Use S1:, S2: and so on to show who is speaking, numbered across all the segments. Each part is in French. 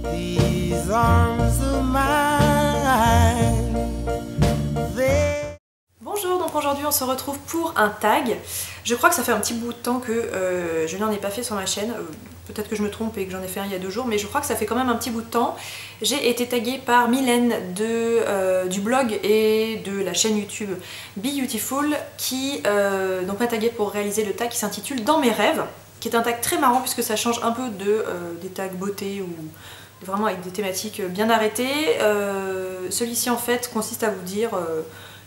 S1: These arms of mine,
S2: Bonjour, donc aujourd'hui on se retrouve pour un tag. Je crois que ça fait un petit bout de temps que je n'en ai pas fait sur ma chaîne. Peut-être que je me trompe et que j'en ai fait un il y a 2 jours, mais je crois que ça fait quand même un petit bout de temps. J'ai été taguée par Mylène du blog et de la chaîne YouTube Be Beautiful qui donc m'a taguée pour réaliser le tag qui s'intitule Dans mes rêves, qui est un tag très marrant puisque ça change un peu des tags beauté ou vraiment avec des thématiques bien arrêtées. Celui-ci en fait consiste à vous dire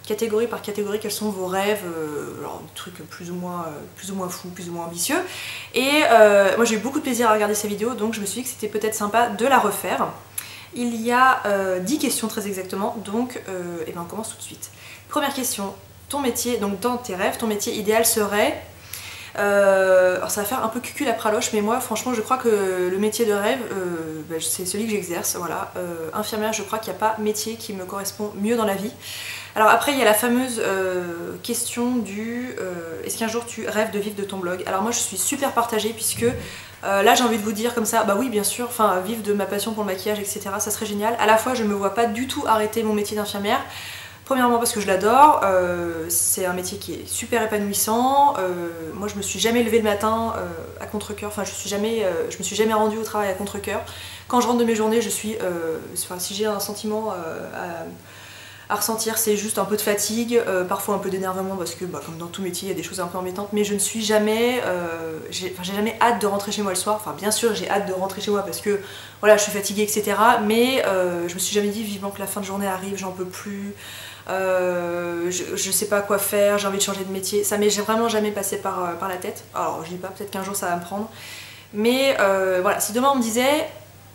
S2: catégorie par catégorie quels sont vos rêves, alors des trucs plus ou moins fous, plus ou moins ambitieux. Et moi j'ai eu beaucoup de plaisir à regarder ces vidéos, donc je me suis dit que c'était peut-être sympa de la refaire. Il y a 10 questions très exactement, donc et ben on commence tout de suite. Première question, ton métier, donc dans tes rêves, ton métier idéal serait... alors ça va faire un peu cucul à praloche, mais moi franchement je crois que le métier de rêve, c'est celui que j'exerce, voilà. Infirmière, je crois qu'il n'y a pas métier qui me correspond mieux dans la vie. Alors après il y a la fameuse question du est-ce qu'un jour tu rêves de vivre de ton blog? Alors moi je suis super partagée puisque là j'ai envie de vous dire comme ça, bah oui bien sûr, enfin vivre de ma passion pour le maquillage etc, ça serait génial. À la fois je me vois pas du tout arrêter mon métier d'infirmière. Premièrement parce que je l'adore, c'est un métier qui est super épanouissant. Moi je me suis jamais levée le matin à contre-cœur, enfin je me suis jamais rendue au travail à contre-cœur. Quand je rentre de mes journées, je suis, enfin, si j'ai un sentiment à ressentir, c'est juste un peu de fatigue, parfois un peu d'énervement parce que comme dans tout métier il y a des choses un peu embêtantes, mais je ne suis jamais, j'ai jamais hâte de rentrer chez moi le soir. Enfin bien sûr j'ai hâte de rentrer chez moi parce que voilà je suis fatiguée etc, mais je me suis jamais dit vivement que la fin de journée arrive, j'en peux plus. Je sais pas quoi faire, j'ai envie de changer de métier, ça m'est vraiment jamais passé par la tête. Alors je dis pas, peut-être qu'un jour ça va me prendre, mais voilà, si demain on me disait,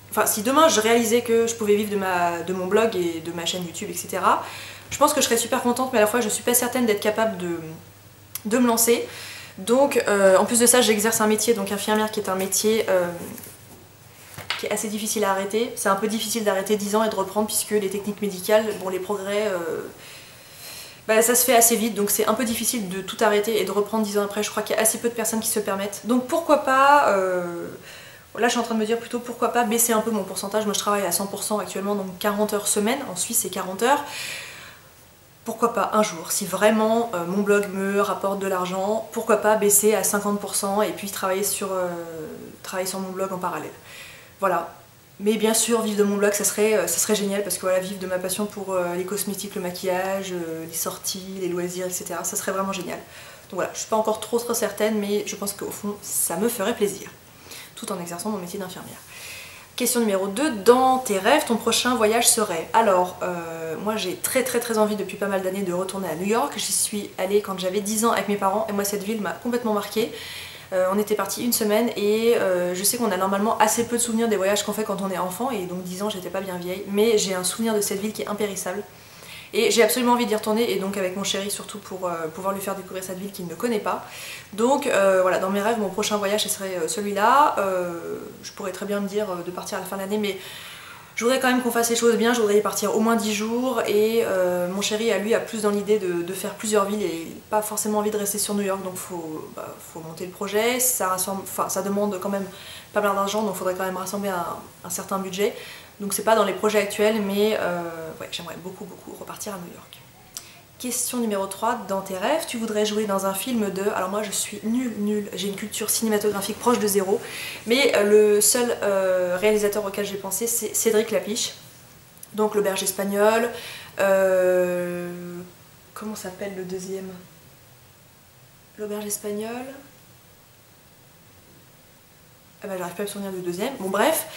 S2: enfin si demain je réalisais que je pouvais vivre de mon blog et de ma chaîne YouTube etc, je pense que je serais super contente, mais à la fois je suis pas certaine d'être capable de me lancer. Donc en plus de ça j'exerce un métier, donc infirmière, qui est un métier qui est assez difficile à arrêter. C'est un peu difficile d'arrêter 10 ans et de reprendre puisque les techniques médicales, bon les progrès, ça se fait assez vite, donc c'est un peu difficile de tout arrêter et de reprendre 10 ans après. Je crois qu'il y a assez peu de personnes qui se le permettent. Donc pourquoi pas, là je suis en train de me dire plutôt pourquoi pas baisser un peu mon pourcentage. Moi je travaille à 100% actuellement, donc 40 heures semaine, en Suisse c'est 40 heures. Pourquoi pas un jour, si vraiment mon blog me rapporte de l'argent, pourquoi pas baisser à 50% et puis travailler sur mon blog en parallèle. Voilà. Mais bien sûr, vivre de mon blog, ça serait génial parce que voilà, vivre de ma passion pour les cosmétiques, le maquillage, les sorties, les loisirs, etc. Ça serait vraiment génial. Donc voilà, je suis pas encore trop certaine, mais je pense qu'au fond, ça me ferait plaisir, tout en exerçant mon métier d'infirmière. Question numéro 2, dans tes rêves, ton prochain voyage serait? Alors, moi j'ai très envie depuis pas mal d'années de retourner à New York. J'y suis allée quand j'avais 10 ans avec mes parents et moi cette ville m'a complètement marquée. On était partis une semaine et je sais qu'on a normalement assez peu de souvenirs des voyages qu'on fait quand on est enfant, et donc 10 ans j'étais pas bien vieille, mais j'ai un souvenir de cette ville qui est impérissable. Et j'ai absolument envie d'y retourner, et donc avec mon chéri surtout pour pouvoir lui faire découvrir cette ville qu'il ne connaît pas. Donc voilà, dans mes rêves, mon prochain voyage ce serait celui-là. Je pourrais très bien me dire de partir à la fin de l'année, mais je voudrais quand même qu'on fasse les choses bien, je voudrais y partir au moins 10 jours, et mon chéri lui a plus dans l'idée de faire plusieurs villes et pas forcément envie de rester sur New York, donc faut monter le projet, ça demande quand même pas mal d'argent, donc il faudrait quand même rassembler un certain budget. Donc c'est pas dans les projets actuels, mais ouais, j'aimerais beaucoup repartir à New York. Question numéro 3, dans tes rêves, tu voudrais jouer dans un film de... Alors moi je suis nulle, j'ai une culture cinématographique proche de zéro, mais le seul réalisateur auquel j'ai pensé c'est Cédric Lapiche, donc L'Auberge espagnole, comment s'appelle le deuxième? L'Auberge espagnole... Ah bah j'arrive pas à me souvenir du deuxième, bon bref...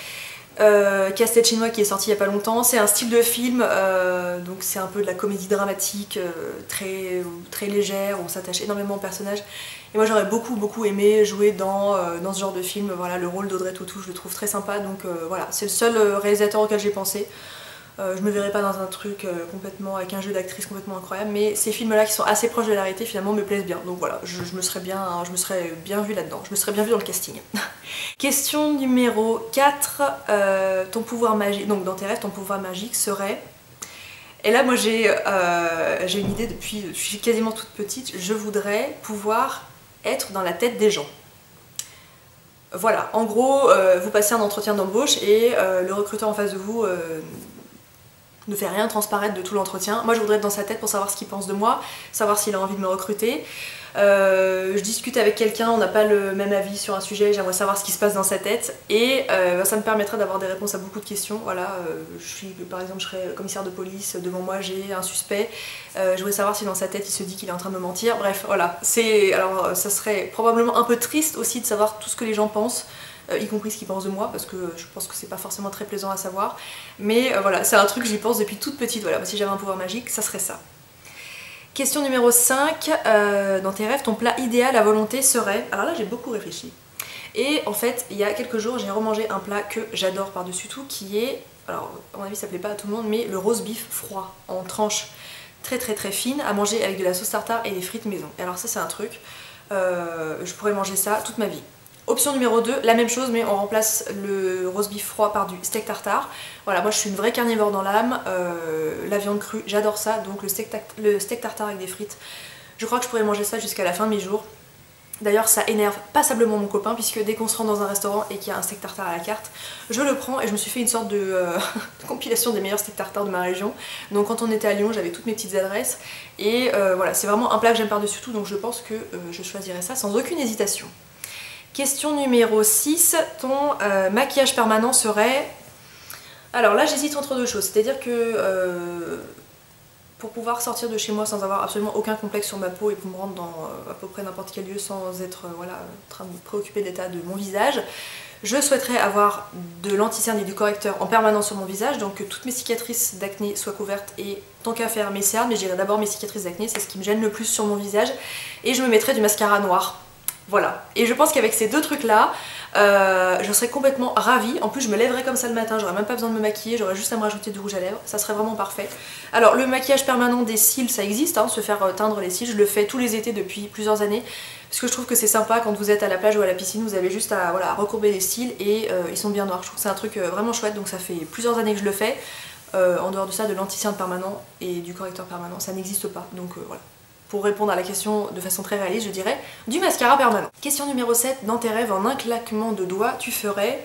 S2: Casse-tête chinois qui est sorti il y a pas longtemps, c'est un style de film, donc c'est un peu de la comédie dramatique très légère, on s'attache énormément au personnage, et moi j'aurais beaucoup aimé jouer dans ce genre de film. Voilà, le rôle d'Audrey Tautou je le trouve très sympa, donc voilà, c'est le seul réalisateur auquel j'ai pensé. Je me verrais pas dans un truc complètement avec un jeu d'actrice complètement incroyable, mais ces films là qui sont assez proches de la réalité finalement me plaisent bien, donc voilà, je me serais bien vue là-dedans, je me serais bien vue dans le casting. Question numéro 4, ton pouvoir magique, donc dans tes rêves ton pouvoir magique serait... Et là moi j'ai une idée depuis je suis quasiment toute petite, je voudrais pouvoir être dans la tête des gens. Voilà, en gros, vous passez un entretien d'embauche et le recruteur en face de vous ne fait rien transparaître de tout l'entretien. Moi je voudrais être dans sa tête pour savoir ce qu'il pense de moi, savoir s'il a envie de me recruter. Je discute avec quelqu'un, on n'a pas le même avis sur un sujet, j'aimerais savoir ce qui se passe dans sa tête et ça me permettrait d'avoir des réponses à beaucoup de questions. Voilà, par exemple, je serais commissaire de police, devant moi j'ai un suspect, je voudrais savoir si dans sa tête il se dit qu'il est en train de me mentir. Bref, voilà, alors ça serait probablement un peu triste aussi de savoir tout ce que les gens pensent, y compris ce qu'ils pensent de moi, parce que je pense que c'est pas forcément très plaisant à savoir, mais voilà, c'est un truc que j'y pense depuis toute petite. Voilà, si j'avais un pouvoir magique, ça serait ça. Question numéro 5, dans tes rêves, ton plat idéal à volonté serait... Alors là j'ai beaucoup réfléchi. Et en fait, il y a quelques jours, j'ai remangé un plat que j'adore par-dessus tout, qui est... Alors, à mon avis ça plaît pas à tout le monde, mais le roast beef froid, en tranches très très très fines, à manger avec de la sauce tartare et des frites maison. Et alors ça c'est un truc, je pourrais manger ça toute ma vie. Option numéro 2, la même chose mais on remplace le roast beef froid par du steak tartare. Voilà, moi je suis une vraie carnivore dans l'âme, la viande crue, j'adore ça, donc le steak tartare avec des frites, je crois que je pourrais manger ça jusqu'à la fin de mes jours. D'ailleurs ça énerve passablement mon copain puisque dès qu'on se rend dans un restaurant et qu'il y a un steak tartare à la carte, je le prends et je me suis fait une sorte de compilation des meilleurs steaks tartare de ma région. Donc quand on était à Lyon j'avais toutes mes petites adresses et voilà, c'est vraiment un plat que j'aime par-dessus tout, donc je pense que je choisirais ça sans aucune hésitation. Question numéro 6, ton maquillage permanent serait... Alors là j'hésite entre deux choses, c'est-à-dire que pour pouvoir sortir de chez moi sans avoir absolument aucun complexe sur ma peau et pour me rendre dans à peu près n'importe quel lieu sans être voilà, en train de me préoccuper de l'état de mon visage, je souhaiterais avoir de l'anti-cerne et du correcteur en permanence sur mon visage, donc que toutes mes cicatrices d'acné soient couvertes et tant qu'à faire mes cernes, mais j'irai d'abord mes cicatrices d'acné, c'est ce qui me gêne le plus sur mon visage, et je me mettrais du mascara noir. Voilà, et je pense qu'avec ces deux trucs là, je serais complètement ravie. En plus je me lèverais comme ça le matin, j'aurais même pas besoin de me maquiller, j'aurais juste à me rajouter du rouge à lèvres, ça serait vraiment parfait. Alors le maquillage permanent des cils ça existe, hein, se faire teindre les cils, je le fais tous les étés depuis plusieurs années, parce que je trouve que c'est sympa quand vous êtes à la plage ou à la piscine, vous avez juste à voilà, recourber les cils et ils sont bien noirs. Je trouve que c'est un truc vraiment chouette, donc ça fait plusieurs années que je le fais. En dehors de ça, de l'anti-cerne permanent et du correcteur permanent, ça n'existe pas, donc voilà. Pour répondre à la question de façon très réaliste, je dirais du mascara permanent. Question numéro 7, dans tes rêves, en un claquement de doigts, tu ferais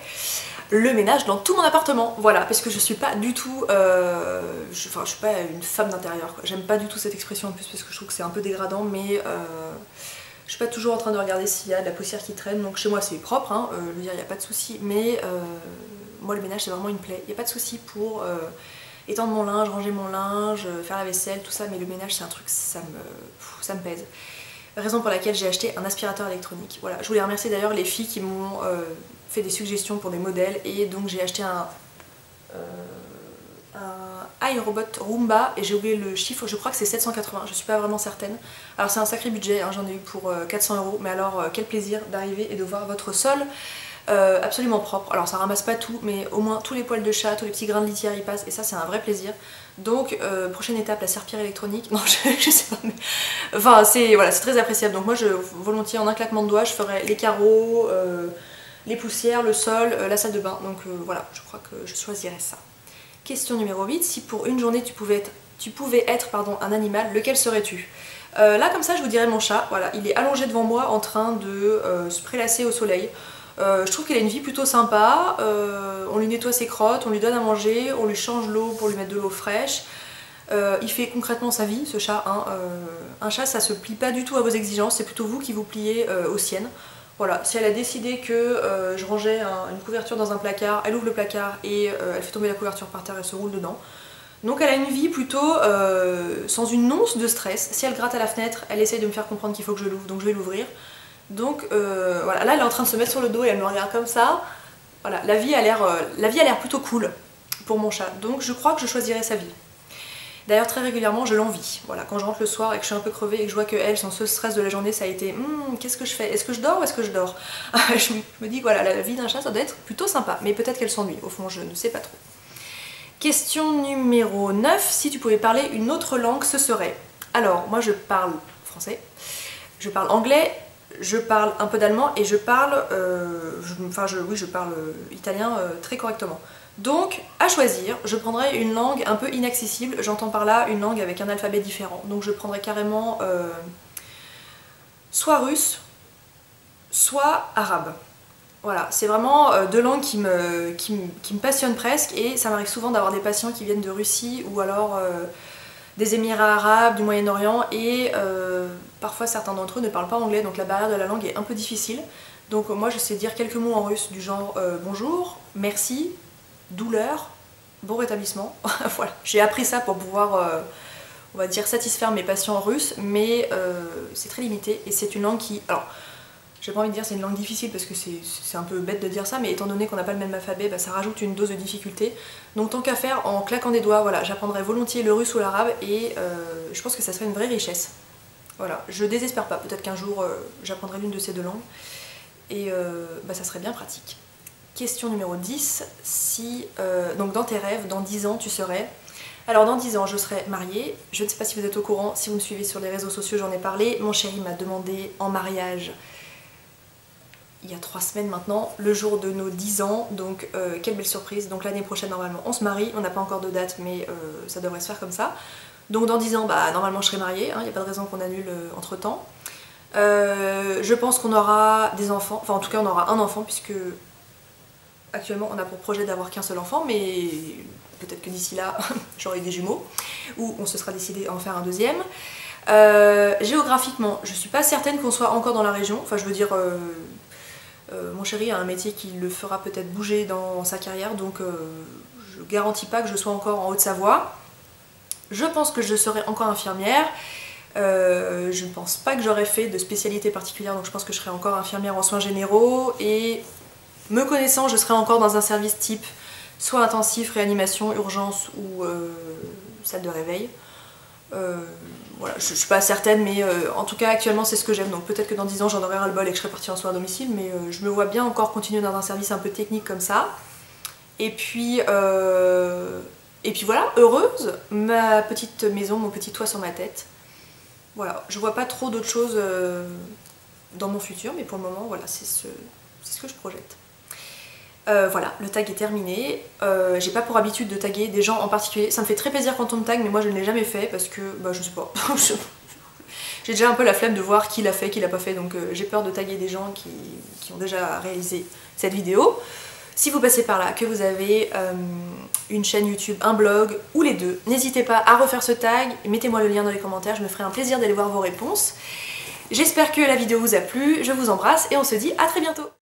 S2: le ménage dans tout mon appartement. Voilà, parce que je suis pas du tout... je suis pas une femme d'intérieur. J'aime pas du tout cette expression en plus parce que je trouve que c'est un peu dégradant, mais je suis pas toujours en train de regarder s'il y a de la poussière qui traîne. Donc chez moi c'est propre, hein, je veux dire, il n'y a pas de souci, mais moi le ménage c'est vraiment une plaie. Il n'y a pas de souci pour... étendre mon linge, ranger mon linge, faire la vaisselle, tout ça, mais le ménage c'est un truc, ça me pèse. Raison pour laquelle j'ai acheté un aspirateur électronique. Voilà, je voulais remercier d'ailleurs les filles qui m'ont fait des suggestions pour des modèles, et donc j'ai acheté un iRobot Roomba, et j'ai oublié le chiffre, je crois que c'est 780, je suis pas vraiment certaine. Alors c'est un sacré budget, hein, j'en ai eu pour 400 €, mais alors quel plaisir d'arriver et de voir votre sol absolument propre. Alors ça ramasse pas tout, mais au moins tous les poils de chat, tous les petits grains de litière y passent, et ça c'est un vrai plaisir. Donc prochaine étape, la serpillière électronique. Non, je sais pas, mais... Enfin c'est voilà, c'est très appréciable. Donc moi volontiers en un claquement de doigts je ferais les carreaux, les poussières, le sol, la salle de bain. Donc voilà, je crois que je choisirais ça. Question numéro 8, si pour une journée tu pouvais être un animal, lequel serais-tu? Là comme ça je vous dirais mon chat. Voilà, il est allongé devant moi en train de se prélasser au soleil. Je trouve qu'il a une vie plutôt sympa, on lui nettoie ses crottes, on lui donne à manger, on lui change l'eau pour lui mettre de l'eau fraîche. Il fait concrètement sa vie, ce chat. Hein. Un chat ça se plie pas du tout à vos exigences, c'est plutôt vous qui vous pliez aux siennes. Voilà, si elle a décidé que je rangeais une couverture dans un placard, elle ouvre le placard et elle fait tomber la couverture par terre, elle se roule dedans. Donc elle a une vie plutôt sans une once de stress. Si elle gratte à la fenêtre, elle essaye de me faire comprendre qu'il faut que je l'ouvre, donc je vais l'ouvrir. Donc voilà, là elle est en train de se mettre sur le dos et elle me regarde comme ça. Voilà, la vie a l'air plutôt cool pour mon chat, donc je crois que je choisirais sa vie. D'ailleurs très régulièrement je l'envie. Voilà, quand je rentre le soir et que je suis un peu crevée et que je vois qu'elle, sans ce stress de la journée, ça a été qu'est-ce que je fais? Est-ce que je dors ou est-ce que je dors? Je me dis que voilà, la vie d'un chat ça doit être plutôt sympa, mais peut-être qu'elle s'ennuie, au fond je ne sais pas trop. Question numéro 9, si tu pouvais parler une autre langue, ce serait... Alors moi je parle français, je parle anglais, je parle un peu d'allemand et je parle, je parle italien très correctement. Donc, à choisir, je prendrais une langue un peu inaccessible, j'entends par là une langue avec un alphabet différent. Donc je prendrais carrément soit russe, soit arabe. Voilà, c'est vraiment deux langues qui me passionnent presque, et ça m'arrive souvent d'avoir des patients qui viennent de Russie ou alors des Émirats arabes, du Moyen-Orient, et parfois certains d'entre eux ne parlent pas anglais, donc la barrière de la langue est un peu difficile. Donc moi je sais dire quelques mots en russe du genre bonjour, merci, douleur, bon rétablissement. Voilà, j'ai appris ça pour pouvoir, on va dire, satisfaire mes patients russes, mais c'est très limité, et c'est une langue qui... Alors, j'ai pas envie de dire c'est une langue difficile parce que c'est un peu bête de dire ça, mais étant donné qu'on n'a pas le même alphabet, bah, ça rajoute une dose de difficulté. Donc tant qu'à faire, en claquant des doigts, voilà, j'apprendrai volontiers le russe ou l'arabe, et je pense que ça serait une vraie richesse. Voilà, je désespère pas, peut-être qu'un jour j'apprendrai l'une de ces deux langues, et bah, ça serait bien pratique. Question numéro 10, si donc dans tes rêves, dans 10 ans tu serais... Alors dans 10 ans je serai mariée, je ne sais pas si vous êtes au courant, si vous me suivez sur les réseaux sociaux j'en ai parlé, mon chéri m'a demandé en mariage il y a 3 semaines maintenant, le jour de nos 10 ans, donc quelle belle surprise. Donc l'année prochaine normalement on se marie, on n'a pas encore de date mais ça devrait se faire comme ça. Donc dans 10 ans, bah, normalement je serai mariée, il n'y a pas de raison qu'on annule entre temps. Je pense qu'on aura des enfants, enfin en tout cas on aura un enfant puisque actuellement on a pour projet d'avoir qu'un seul enfant, mais peut-être que d'ici là j'aurai des jumeaux, ou on se sera décidé à en faire un deuxième. Géographiquement, je suis pas certaine qu'on soit encore dans la région, enfin je veux dire... mon chéri a un métier qui le fera peut-être bouger dans sa carrière, donc je garantis pas que je sois encore en Haute-Savoie. Je pense que je serai encore infirmière. Je ne pense pas que j'aurais fait de spécialité particulière, donc je pense que je serai encore infirmière en soins généraux, et me connaissant, je serai encore dans un service type soit intensif, réanimation, urgence ou salle de réveil. Voilà, je suis pas certaine, mais en tout cas actuellement c'est ce que j'aime, donc peut-être que dans 10 ans j'en aurai ras le bol et que je serai partie en soins à domicile, mais je me vois bien encore continuer dans un service un peu technique comme ça. Et puis voilà, heureuse, ma petite maison, mon petit toit sur ma tête. Voilà, je vois pas trop d'autres choses dans mon futur, mais pour le moment voilà, c'est ce que je projette. Voilà, le tag est terminé. J'ai pas pour habitude de taguer des gens en particulier. Ça me fait très plaisir quand on me tag, mais moi je ne l'ai jamais fait parce que, bah je sais pas. J'ai déjà un peu la flemme de voir qui l'a fait, qui l'a pas fait, donc j'ai peur de taguer des gens qui ont déjà réalisé cette vidéo. Si vous passez par là, que vous avez une chaîne YouTube, un blog ou les deux, n'hésitez pas à refaire ce tag, mettez-moi le lien dans les commentaires, je me ferai un plaisir d'aller voir vos réponses. J'espère que la vidéo vous a plu, je vous embrasse et on se dit à très bientôt.